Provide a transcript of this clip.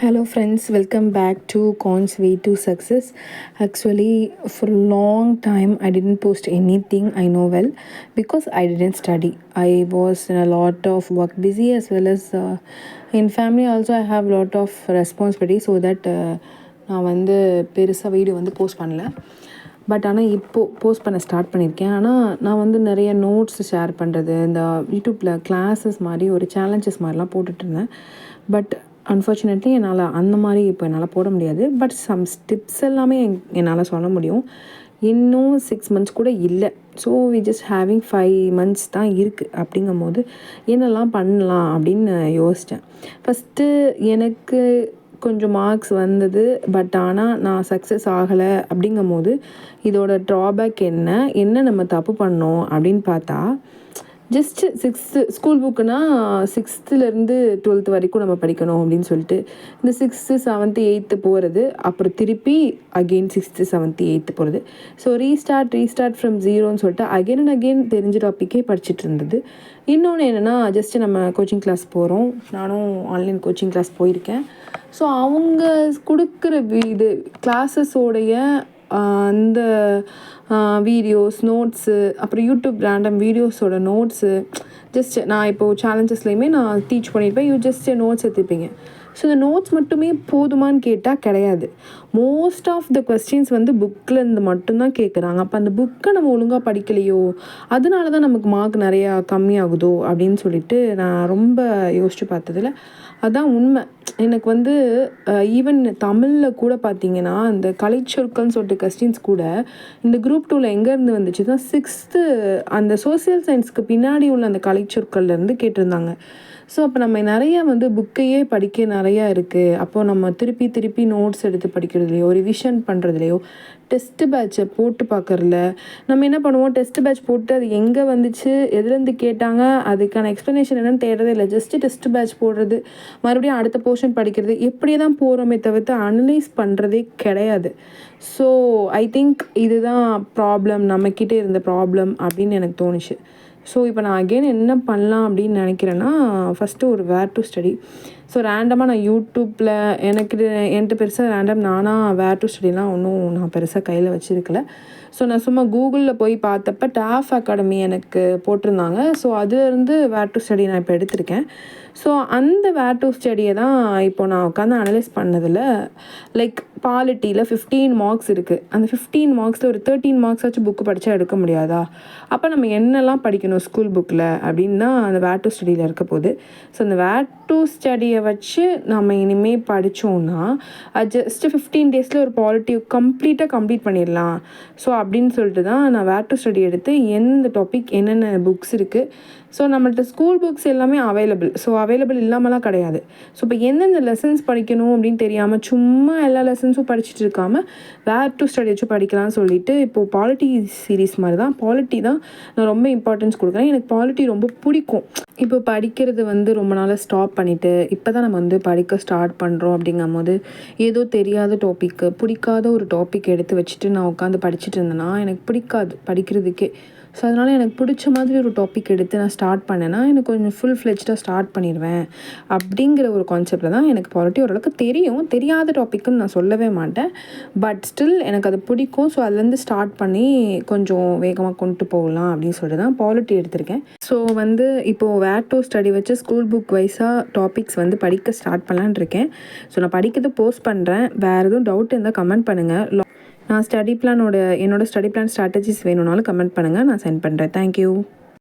Hello friends, welcome back to Con's Way to Success. Actually, for a long time I didn't post anything, I know well, because I didn't study. I was in a lot of work busy, as well as in family also I have a lot of responsibility, so that நான் வந்து பெருசாக video வந்து post பண்ணல. But ஆனால் இப்போது post பண்ண start பண்ணியிருக்கேன். ஆனால் நான் வந்து நிறைய நோட்ஸ் ஷேர் பண்ணுறது, இந்த யூடியூப்பில் கிளாஸஸ் மாதிரி ஒரு சேலஞ்சஸ் மாதிரிலாம் போட்டுட்ருந்தேன். பட் அன்ஃபார்ச்சுனேட்லி என்னால் அந்த மாதிரி இப்போ என்னால் போட முடியாது. பட் சம் டிப்ஸ் எல்லாமே என்னால் சொல்ல முடியும். இன்னும் 6 months கூட இல்லை. So we just having 5 months தான் இருக்குது. அப்படிங்கும்போது என்னெல்லாம் பண்ணலாம் அப்படின்னு யோசித்தேன். ஃபஸ்ட்டு எனக்கு கொஞ்சம் மார்க்ஸ் வந்தது, பட் ஆனால் நான் சக்ஸஸ் ஆகலை. அப்படிங்கும்போது இதோட ட்ராபேக் என்ன நம்ம தப்பு பண்ணோம் அப்படின்னு பார்த்தா, just 6th school புக்குனா 6th 12th வரைக்கும் நம்ம படிக்கணும் அப்படின்னு சொல்லிட்டு இந்த 6th 7th 8th போகிறது, அப்புறம் திருப்பி அகெயின் 6th 7th 8th போகிறது. ஸோ ரீஸ்டார்ட் ஃப்ரம் ஜீரோன்னு சொல்லிட்டு அகெயின் அண்ட் அகெயின் தெரிஞ்ச டாப்பிக்கே படிச்சுட்டு இருந்தது. இன்னொன்று என்னென்னா, ஜஸ்ட்டு நம்ம கோச்சிங் கிளாஸ் போகிறோம். நானும் ஆன்லைன் கோச்சிங் கிளாஸ் போயிருக்கேன். ஸோ அவங்க கொடுக்குற இது கிளாஸஸோடைய அந்த வீடியோஸ், நோட்ஸு, அப்புறம் யூடியூப் ரேண்டம் வீடியோஸோட நோட்ஸு, ஜஸ்ட் நான் இப்போது சேலஞ்சஸ்லேயுமே நான் டீச் பண்ணியிருப்பேன். ஜஸ்ட் நோட்ஸ் எடுத்துப்பீங்க. ஸோ இந்த நோட்ஸ் மட்டுமே போதுமான்னு கேட்டால் கிடையாது. மோஸ்ட் ஆஃப் த கொஸ்டின்ஸ் வந்து புக்கிலேருந்து மட்டும்தான் கேட்குறாங்க. அப்போ அந்த புக்கை நம்ம ஒழுங்காக படிக்கலையோ, அதனால தான் நமக்கு மார்க் நிறையா கம்மியாகுதோ அப்படின்னு சொல்லிட்டு நான் ரொம்ப யோசித்து பார்த்ததில் அதுதான் உண்மை. எனக்கு வந்து ஈவன் தமிழில் கூட பார்த்திங்கன்னா, இந்த கலைச்சொற்கள்னு சொல்லிட்டு கொஸ்டின்ஸ் கூட இந்த குரூப் 2ல் எங்கேருந்து வந்துச்சு தான் 6th அந்த சோசியல் சயின்ஸ்க்கு பின்னாடி உள்ள அந்த கலைச்சொற்கள்லேருந்து கேட்டிருந்தாங்க. ஸோ அப்போ நம்ம நிறையா வந்து புக்கையே படிக்க நிறையா இருக்குது. அப்போது நம்ம திருப்பி நோட்ஸ் எடுத்து படிக்கிறதுலையோ, ரிவிஷன் பண்ணுறதுலையோ, டெஸ்ட்டு பேட்சை போட்டு பார்க்குறதுல நம்ம என்ன பண்ணுவோம், டெஸ்ட்டு பேட்ச் போட்டு அது எங்கே வந்துச்சு, எதுலேருந்து கேட்டாங்க, அதுக்கான எக்ஸ்ப்ளனேஷன் என்னென்னு தேடுறதே இல்லை. ஜஸ்ட்டு டெஸ்ட்டு பேட்ச் போடுறது, மறுபடியும் அடுத்த போர்ஷன் படிக்கிறது, இப்படியே தான் போகிறோமே தவிர்த்து அனலைஸ் பண்ணுறதே கிடையாது. ஸோ ஐ திங்க் இதுதான் ப்ராப்ளம், நம்மக்கிட்டே இருந்த ப்ராப்ளம் அப்படின்னு எனக்கு தோணுச்சு. ஸோ இப்போ நான் அகெயின் என்ன பண்ணலாம் அப்படின்னு நினைக்கிறேன்னா, ஃபஸ்ட்டு ஒரு வேர் டு ஸ்டடி. ஸோ ரேண்டமாக நான் யூடியூப்பில் என்கிட்ட பெருசாக ரேண்டம் நானாக வேர் டு ஸ்டடிலாம் ஒன்றும் நான் பெருசாக கையில் வச்சுருக்கல. ஸோ நான் சும்மா கூகுளில் போய் பார்த்தப்ப டாஃப் அகாடமி எனக்கு போட்டிருந்தாங்க. ஸோ அதுலேருந்து வேர் டு ஸ்டடி நான் இப்போ எடுத்திருக்கேன். ஸோ அந்த வேர் டு ஸ்டடியை தான் இப்போ நான் உட்காந்து அனலைஸ் பண்ணதில், லைக் பாலிட்டியில் 15 மார்க்ஸ் இருக்குது. அந்த 15 மார்க்ஸில் ஒரு 13 மார்க்ஸ் வச்சு புக்கு படித்தா எடுக்க முடியாதா? அப்போ நம்ம என்னெல்லாம் படிக்கணும் ஸ்கூல் புக்கில் அப்படின்னு தான் அந்த வேர் டு ஸ்டடியில் இருக்க போகுது. ஸோ அந்த வேர் டு ஸ்டடியை வச்சு நம்ம இனிமேல் படித்தோன்னா ஜஸ்ட்டு 15 days ஒரு பாலிட்டியை கம்ப்ளீட் பண்ணிடலாம். ஸோ அப்படின்னு சொல்லிட்டு தான் நான் வேர் டு ஸ்டடி எடுத்து எந்த டாபிக் என்னென்ன புக்ஸ் இருக்குது. ஸோ நம்மள்ட்ட ஸ்கூல் புக்ஸ் எல்லாமே அவைலபிள். ஸோ அவைலபிள் இல்லாமலாம் கிடையாது. ஸோ இப்போ எந்தெந்த லெசன்ஸ் படிக்கணும் அப்படின்னு தெரியாமல் சும்மா எல்லா லெசன்ஸும் படிச்சுட்டு இருக்காமல் வேர் டு ஸ்டடி வச்சு படிக்கலாம்னு சொல்லிட்டு இப்போது பாலிட்டி சீரீஸ் மாதிரி தான், பாலிட்டி தான் நான் ரொம்ப இம்பார்ட்டன்ஸ் கொடுக்குறேன். எனக்கு பாலிட்டி ரொம்ப பிடிக்கும். இப்போ படிக்கிறது வந்து ரொம்ப நாளாக ஸ்டாப் பண்ணிவிட்டு இப்போ தான் நம்ம வந்து படிக்க ஸ்டார்ட் பண்ணுறோம். அப்படிங்கும்போது ஏதோ தெரியாத டாப்பிக்கு, பிடிக்காத ஒரு டாபிக் எடுத்து வச்சுட்டு நான் உட்காந்து படிச்சுட்டு இருந்தேன்னா எனக்கு பிடிக்காது படிக்கிறதுக்கே. ஸோ அதனால் எனக்கு பிடிச்ச மாதிரி ஒரு டாபிக் எடுத்து நான் ஸ்டார்ட் பண்ணேன்னா எனக்கு கொஞ்சம் ஃபுல் ஃப்ளெஜ்டாக ஸ்டார்ட் பண்ணிடுவேன். அப்படிங்கிற ஒரு கான்செப்டில் தான் எனக்கு பாலிட்டி ஓரளவுக்கு தெரியும். தெரியாத டாப்பிக்குன்னு நான் சொல்லவே மாட்டேன். பட் ஸ்டில் எனக்கு அது பிடிக்கும். ஸோ அதுலேருந்து ஸ்டார்ட் பண்ணி கொஞ்சம் வேகமாக கொண்டு போகலாம் அப்படின்னு சொல்லிட்டு தான் பாலிட்டி எடுத்திருக்கேன். ஸோ வந்து இப்போது வேர் டு ஸ்டடி வச்சு ஸ்கூல் புக் வைஸாக டாபிக்ஸ் வந்து படிக்க ஸ்டார்ட் பண்ணலான்னு இருக்கேன். ஸோ நான் படிக்கிறது போஸ்ட் பண்ணுறேன். வேறு எதுவும் டவுட் இருந்தால் கமெண்ட் பண்ணுங்கள். நான் என்னோடய ஸ்டடி பிளான் ஸ்ட்ராட்டஜிஸ் வேணும்னாலும் கமெண்ட் பண்ணுங்கள், நான் சென்ட் பண்ணுறேன். தேங்க்யூ.